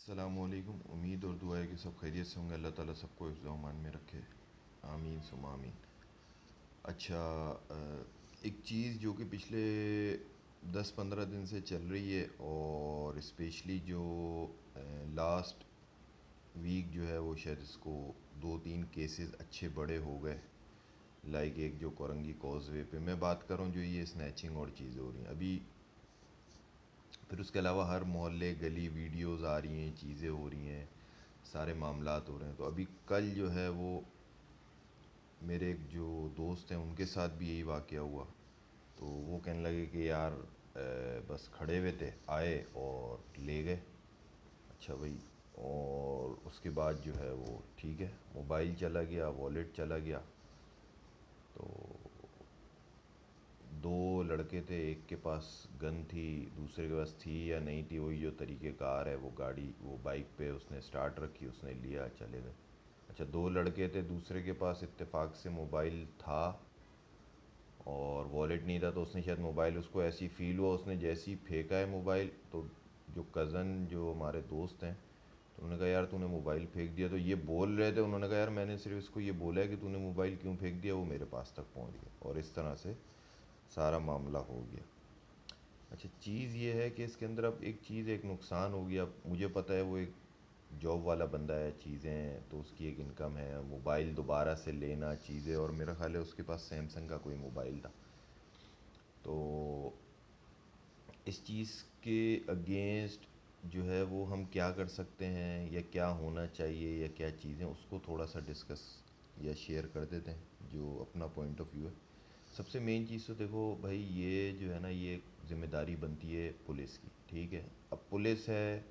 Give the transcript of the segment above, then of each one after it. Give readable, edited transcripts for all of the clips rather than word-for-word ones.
अस्सलामुअलैकुम। उम्मीद और दुआ है कि सब खैरियत से होंगे। अल्लाह ताला सबको हिफ्ज़ व अमान में रखे। आमीन सुम आमीन। अच्छा, एक चीज़ जो कि पिछले 10-15 दिन से चल रही है, और स्पेशली जो लास्ट वीक जो है वो शायद इसको 2-3 केसेस अच्छे बड़े हो गए। लाइक एक जो कोरंगी कॉजवे पे मैं बात कर रहा हूँ, जो ये स्नैचिंग और चीज़ें हो रही हैं अभी। फिर उसके अलावा हर मोहल्ले गली वीडियोज़ आ रही हैं, चीज़ें हो रही हैं, सारे मामलात हो रहे हैं। तो अभी कल जो है वो मेरे एक जो दोस्त हैं उनके साथ भी यही वाक़या हुआ। तो वो कहने लगे कि यार बस खड़े हुए थे, आए और ले गए। अच्छा भाई। और उसके बाद जो है वो ठीक है, मोबाइल चला गया, वॉलेट चला गया। तो दो लड़के थे, एक के पास गन थी, दूसरे के पास थी या नहीं थी, वही जो तरीक़ेकार है, वो गाड़ी वो बाइक पे उसने स्टार्ट रखी, उसने लिया, चले गए। अच्छा, दो लड़के थे, दूसरे के पास इत्तेफाक से मोबाइल था और वॉलेट नहीं था। तो उसने शायद मोबाइल, उसको ऐसी फ़ील हुआ, उसने जैसी फेंका है मोबाइल, तो जो कज़न जो हमारे दोस्त हैं, तो उन्होंने कहा यार तूने मोबाइल फेंक दिया। तो ये बोल रहे थे, उन्होंने कहा यार मैंने सिर्फ इसको ये बोला है कि तूने मोबाइल क्यों फेंक दिया, वो मेरे पास तक पहुंच गया और इस तरह से सारा मामला हो गया। अच्छा, चीज़ ये है कि इसके अंदर अब एक चीज़, एक नुकसान हो गया। मुझे पता है वो एक जॉब वाला बंदा है, चीज़ें तो उसकी एक इनकम है, मोबाइल दोबारा से लेना चीज़ें, और मेरा ख्याल है उसके पास सैमसंग का कोई मोबाइल था। तो इस चीज़ के अगेंस्ट जो है वो हम क्या कर सकते हैं, या क्या होना चाहिए, या क्या चीज़ें, उसको थोड़ा सा डिस्कस या शेयर कर देते हैं जो अपना पॉइंट ऑफ व्यू है। सबसे मेन चीज़ तो देखो भाई, ये जो है ना, ये ज़िम्मेदारी बनती है पुलिस की। ठीक है, अब पुलिस है,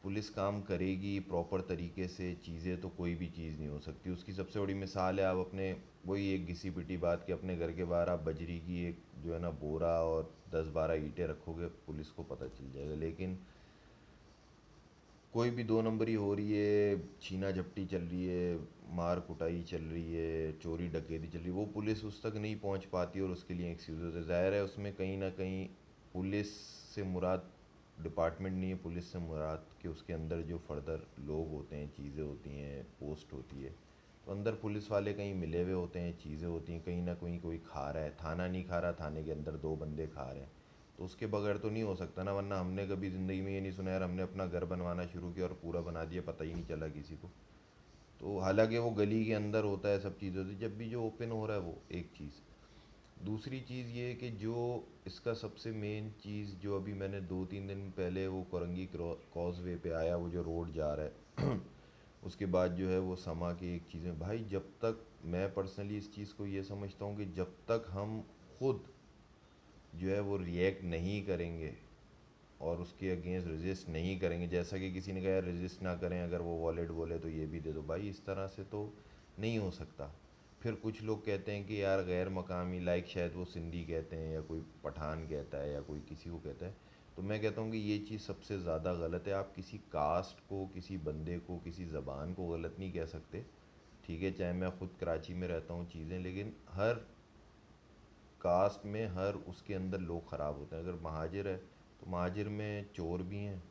पुलिस काम करेगी प्रॉपर तरीके से, चीज़ें तो कोई भी चीज़ नहीं हो सकती। उसकी सबसे बड़ी मिसाल है, आप अपने वही एक घिसी पिटी बात कि अपने घर के बाहर आप बजरी की एक जो है ना बोरा और 10-12 ईंटें रखोगे, पुलिस को पता चल जाएगा। लेकिन कोई भी दो नंबरी हो रही है, छीना झपटी चल रही है, मार कुटाई चल रही है, चोरी डकैती चल रही है, वो पुलिस उस तक नहीं पहुंच पाती और उसके लिए एक्सक्यूज़ है। ज़ाहिर है उसमें कहीं ना कहीं पुलिस से मुराद डिपार्टमेंट नहीं है, पुलिस से मुराद कि उसके अंदर जो फर्दर लोग होते हैं, चीज़ें होती हैं, पोस्ट होती है। तो अंदर पुलिस वाले कहीं मिले हुए होते हैं, चीज़ें होती हैं, कहीं ना कहीं कोई खा रहा है, थाना नहीं खा रहा, थाने के अंदर दो बंदे खा रहे हैं। तो उसके बगैर तो नहीं हो सकता ना, वरना हमने कभी ज़िंदगी में ये नहीं सुना यार हमने अपना घर बनवाना शुरू किया और पूरा बना दिया, पता ही नहीं चला किसी को। तो हालांकि वो गली के अंदर होता है, सब चीज़ होती है, जब भी जो ओपन हो रहा है वो एक चीज़। दूसरी चीज़ ये है कि जो इसका सबसे मेन चीज़, जो अभी मैंने 2-3 दिन पहले वो कोरंगी कॉजवे पे आया, वो जो रोड जा रहा है उसके बाद जो है वो समा की एक चीज़ें भाई, जब तक मैं पर्सनली इस चीज़ को ये समझता हूँ कि जब तक हम खुद जो है वो रिएक्ट नहीं करेंगे और उसके अगेंस्ट रजिस्ट नहीं करेंगे, जैसा कि किसी ने कहा यार रजिस्ट ना करें, अगर वो वॉलेट बोले तो ये भी दे दो, भाई इस तरह से तो नहीं हो सकता। फिर कुछ लोग कहते हैं कि यार गैर मकामी, लाइक शायद वो सिंधी कहते हैं या कोई पठान कहता है या कोई किसी को कहता है। तो मैं कहता हूँ कि ये चीज़ सबसे ज़्यादा गलत है। आप किसी कास्ट को, किसी बंदे को, किसी ज़बान को गलत नहीं कह सकते। ठीक है, चाहे मैं ख़ुद कराची में रहता हूँ चीज़ें, लेकिन हर कास्ट में हर उसके अंदर लोग ख़राब होते हैं। अगर महाजिर है तो महाजिर में चोर भी हैं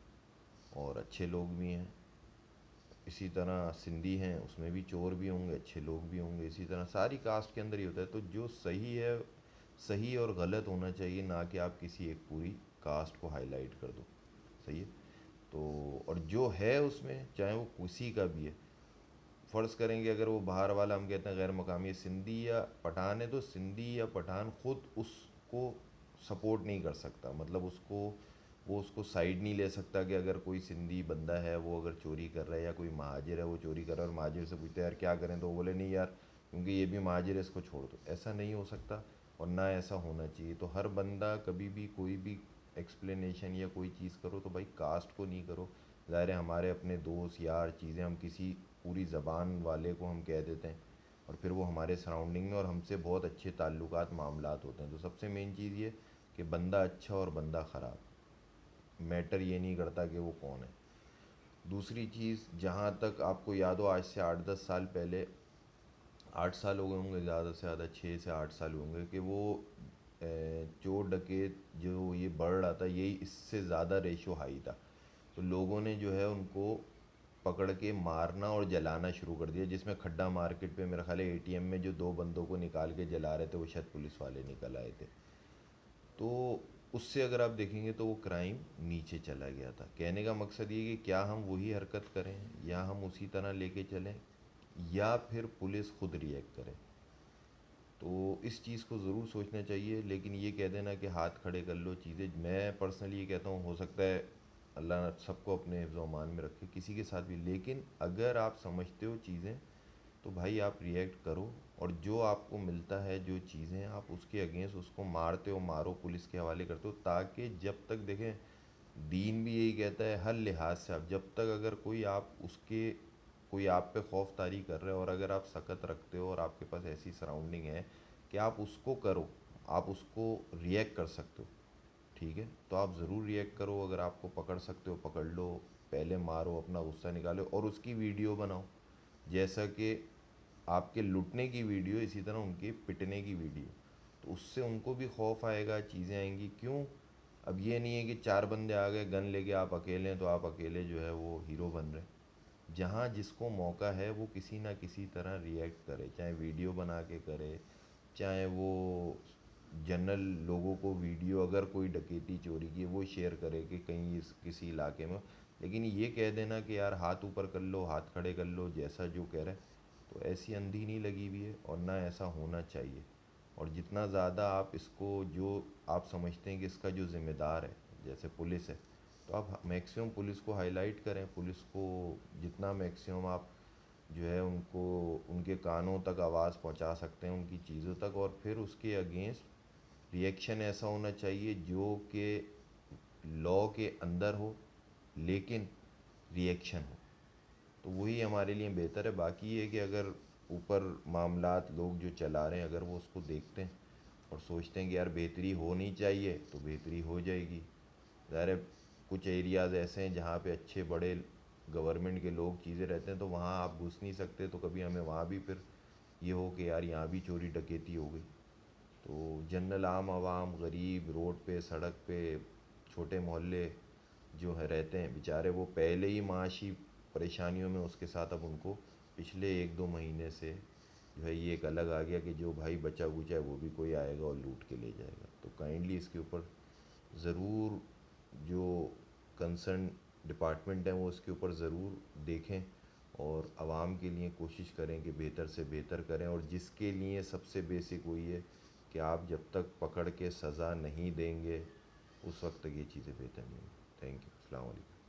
और अच्छे लोग भी हैं। इसी तरह सिंधी हैं, उसमें भी चोर भी होंगे, अच्छे लोग भी होंगे। इसी तरह सारी कास्ट के अंदर ही होता है। तो जो सही है, सही और गलत होना चाहिए, ना कि आप किसी एक पूरी कास्ट को हाईलाइट कर दो। सही है। तो और जो है उसमें, चाहे वो किसी का भी है, फ़र्ज़ करेंगे अगर वो बाहर वाला, हम कहते हैं गैर मकामी सिंधी या पठान है, तो सिंधी या पठान खुद उसको सपोर्ट नहीं कर सकता। मतलब उसको, वो उसको साइड नहीं ले सकता कि अगर कोई सिंधी बंदा है वो अगर चोरी कर रहा है, या कोई महाजिर है वो चोरी कर रहा है, और महाजिर से पूछते हैं यार क्या करें, तो वो बोले नहीं यार क्योंकि ये भी महाजिर है, इसको छोड़ दो। ऐसा नहीं हो सकता और ना ऐसा होना चाहिए। तो हर बंदा कभी भी कोई भी एक्सप्लेनेशन या कोई चीज़ करो तो भाई कास्ट को नहीं करो। ज़ाहिर है हमारे अपने दोस्त यार चीज़ें, हम किसी पूरी ज़बान वाले को हम कह देते हैं और फिर वो हमारे सराउंडिंग में और हमसे बहुत अच्छे ताल्लुकात मामलात होते हैं। तो सबसे मेन चीज़ ये कि बंदा अच्छा और बंदा ख़राब, मैटर ये नहीं करता कि वो कौन है। दूसरी चीज़, जहाँ तक आपको याद हो, आज से 8-10 साल पहले, 8 साल हो गए होंगे ज़्यादा से ज़्यादा, 6 से 8 साल होंगे, कि वो चोर डकैत जो ये बढ़ रहा था, यही इससे ज़्यादा रेशो हाई था। तो लोगों ने जो है उनको पकड़ के मारना और जलाना शुरू कर दिया, जिसमें खड्डा मार्केट पे मेरा ख्याल है एटीएम में जो दो बंदों को निकाल के जला रहे थे वो शायद पुलिस वाले निकल आए थे। तो उससे अगर आप देखेंगे तो वो क्राइम नीचे चला गया था। कहने का मकसद ये कि क्या हम वही हरकत करें या हम उसी तरह लेके चलें या फिर पुलिस खुद रिएक्ट करे। तो इस चीज़ को ज़रूर सोचना चाहिए। लेकिन ये कह देना कि हाथ खड़े कर लो चीज़ें, मैं पर्सनली ये कहता हूँ हो सकता है अल्लाह सबको अपने हिफ्ज़ व अमान में रखे किसी के साथ भी, लेकिन अगर आप समझते हो चीज़ें तो भाई आप रिएक्ट करो। और जो आपको मिलता है जो चीज़ें आप उसके अगेंस्ट उसको मारते हो, मारो, पुलिस के हवाले करते हो, ताकि जब तक देखें दीन भी यही कहता है हर लिहाज से आप जब तक अगर कोई आप पे खौफ तारी कर रहा है और अगर आप सकत रखते हो और आपके पास ऐसी सराउंडिंग है कि आप उसको करो, आप उसको रिएक्ट कर सकते हो, ठीक है, तो आप ज़रूर रिएक्ट करो। अगर आपको पकड़ सकते हो पकड़ लो, पहले मारो, अपना गुस्सा निकालो और उसकी वीडियो बनाओ। जैसा कि आपके लुटने की वीडियो इसी तरह उनके पिटने की वीडियो, तो उससे उनको भी खौफ आएगा, चीज़ें आएंगी। क्यों? अब ये नहीं है कि चार बंदे आ गए गन लेके आप अकेले हैं तो आप अकेले जो है वो हीरो बन रहे हैं। जहाँ जिसको मौका है वो किसी ना किसी तरह रिएक्ट करे, चाहे वीडियो बना के करे, चाहे वो जनरल लोगों को वीडियो अगर कोई डकैती चोरी की वो शेयर करे कि कहीं इस किसी इलाके में। लेकिन ये कह देना कि यार हाथ ऊपर कर लो, हाथ खड़े कर लो, जैसा जो कह रहे हैं, तो ऐसी अंधी नहीं लगी हुई है और ना ऐसा होना चाहिए। और जितना ज़्यादा आप इसको जो आप समझते हैं कि इसका जो ज़िम्मेदार है जैसे पुलिस है, तो आप मैक्सिमम पुलिस को हाईलाइट करें, पुलिस को जितना मैक्सिमम आप जो है उनको उनके कानों तक आवाज़ पहुंचा सकते हैं, उनकी चीज़ों तक। और फिर उसके अगेंस्ट रिएक्शन ऐसा होना चाहिए जो कि लॉ के अंदर हो लेकिन रिएक्शन हो, तो वही हमारे लिए बेहतर है। बाकी ये कि अगर ऊपर मामलात लोग जो चला रहे हैं अगर वो उसको देखते हैं और सोचते हैं कि यार बेहतरी होनी चाहिए तो बेहतरी हो जाएगी। ज़ाहिर है कुछ एरियाज़ ऐसे हैं जहाँ पे अच्छे बड़े गवर्नमेंट के लोग चीज़ें रहते हैं तो वहाँ आप घुस नहीं सकते, तो कभी हमें वहाँ भी फिर ये हो कि यार यहाँ भी चोरी डकैती हो गई। तो जनरल आम आवाम गरीब रोड पे सड़क पे छोटे मोहल्ले जो है रहते हैं बेचारे, वो पहले ही माशी परेशानियों में, उसके साथ अब उनको पिछले एक दो महीने से जो है ये एक अलग आ गया कि जो भाई बचा कुचा है वो भी कोई आएगा और लूट के ले जाएगा। तो काइंडली इसके ऊपर ज़रूर जो कंसर्न डिपार्टमेंट है वो इसके ऊपर ज़रूर देखें और आवाम के लिए कोशिश करें कि बेहतर से बेहतर करें। और जिसके लिए सबसे बेसिक वही है कि आप जब तक पकड़ के सज़ा नहीं देंगे उस वक्त तक ये चीज़ें बेहतर नहीं। Thank you. अस्सलाम वालेकुम।